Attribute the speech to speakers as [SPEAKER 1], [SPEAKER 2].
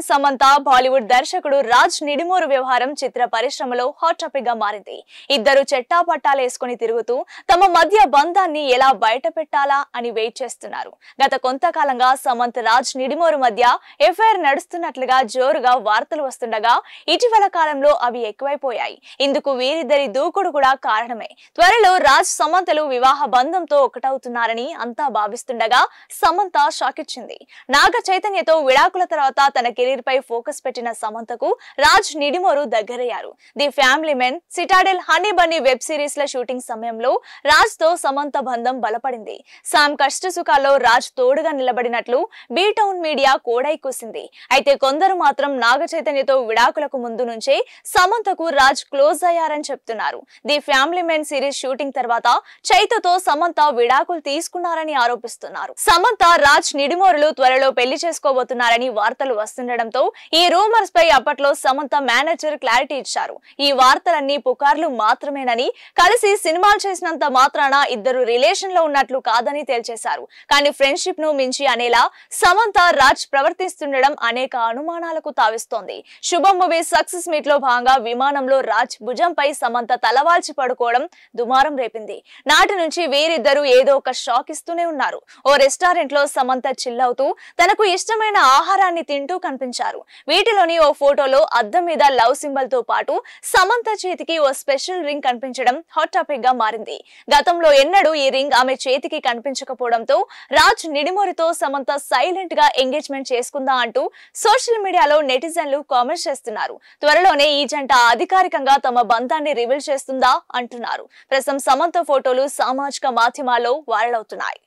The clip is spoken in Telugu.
[SPEAKER 1] హీరోయిన్ సమంత బాలీవుడ్ దర్శకుడు రాజ్ నిడిమోరు వ్యవహారం చిత్ర పరిశ్రమలో హాట్ టాపిక్ గా మారింది. ఇద్దరు చెట్టాపట్టాలేసుకుని తిరుగుతూ తమ మధ్య బంధాన్ని ఎలా బయట పెట్టాలా అని వెయిట్ చేస్తున్నారు. గత కొంతకాలంగా సమంత రాజ్ నిడిమోరు మధ్య ఎఫ్ఐఆర్ నడుస్తున్నట్లుగా జోరుగా వార్తలు వస్తుండగా ఇటీవల కాలంలో అవి ఎక్కువైపోయాయి. ఇందుకు వీరిద్దరి దూకుడు కూడా కారణమే. త్వరలో రాజ్ సమంతలు వివాహ బంధంతో ఒకటవుతున్నారని అంతా భావిస్తుండగా సమంత షాక్ ఇచ్చింది. నాగ చైతన్యతో విడాకుల తర్వాత తన కెరీర్ పై ఫోకస్ పెట్టిన సమంతకు రాజ్ నిడిమోరు దగ్గరయ్యారు. The family men, Citadel, honey bunny web series ల షూటింగ్ సమయంలో రాజ్ తో సమంత బంధం బలపడింది. సామ్ కష్ట సుఖాల్లో రాజ్ తోడుగా నిలబడినట్లు బీ టౌన్ మీడియా కోడై కూసింది. అయితే కొందరు మాత్రం నాగ చైతన్యతో విడాకులకు ముందు నుంచే సమంతకు రాజ్ క్లోజ్ అయ్యారని చెప్తున్నారు. The family men series shooting తర్వాత చైతతో సమంత విడాకులు తీసుకున్నారని ఆరోపిస్తున్నారు. సమంత రాజ్ నిడిమోరులు త్వరలో పెళ్లి చేసుకోబోతున్నారని వార్తలు వస్తుండటంతో ఈ రూమర్స్ పై అప్పట్లో సమంత మేనేజర్ క్లారిటీ ఇచ్చారు. ఈ వార్తలన్నీ పుకార్లు మాత్రమేనని, కలిసి సినిమాలు చేసినంత మాత్రాన ఇద్దరు రిలేషన్ లో ఉన్నట్లు కాదని తేల్చేశారు. కానీ ఫ్రెండ్షిప్ ను మించి అనేలా సమంత రాజ్ ప్రవర్తిస్తుండడం అనేక అనుమానాలకు తావిస్తోంది. శుభం మూవీ సక్సెస్ మీట్ లో భాగంగా విమానంలో రాజ్ భుజంపై సమంత తలవాల్చి పడుకోవడం దుమారం రేపింది. నాటి నుంచి వీరిద్దరూ ఏదో ఒక షాక్ ఇస్తూనే ఉన్నారు. ఓ రెస్టారెంట్ లో సమంత చిల్ అవుతూ తనకు ఇష్టమైన ఆహారాన్ని తింటూ కనిపించారు. వీటిలోని ఓ ఫోటోలో అద్దం మీద లవ్ సింబల్ తో పాటు సమంత చేతికి ఓ స్పెషల్ రింగ్ కనిపించడం హాట్ టాపిక్ గా మారింది. గతంలో ఎన్నడూ ఈ రింగ్ ఆమె చేతికి కనిపించకపోవడంతో రాజ్ నిడిమోరుతో సమంత సైలెంట్ గా ఎంగేజ్మెంట్ చేసుకుందా అంటూ సోషల్ మీడియాలో నెటిజన్లు కామెంట్స్ చేస్తున్నారు. త్వరలోనే ఈ జంట అధికారికంగా తమ బంధాన్ని రివీల్ చేస్తుందా అంటున్నారు. ప్రస్తుతం సమంత ఫోటోలు సామాజిక మాధ్యమాల్లో వైరల్ అవుతున్నాయి.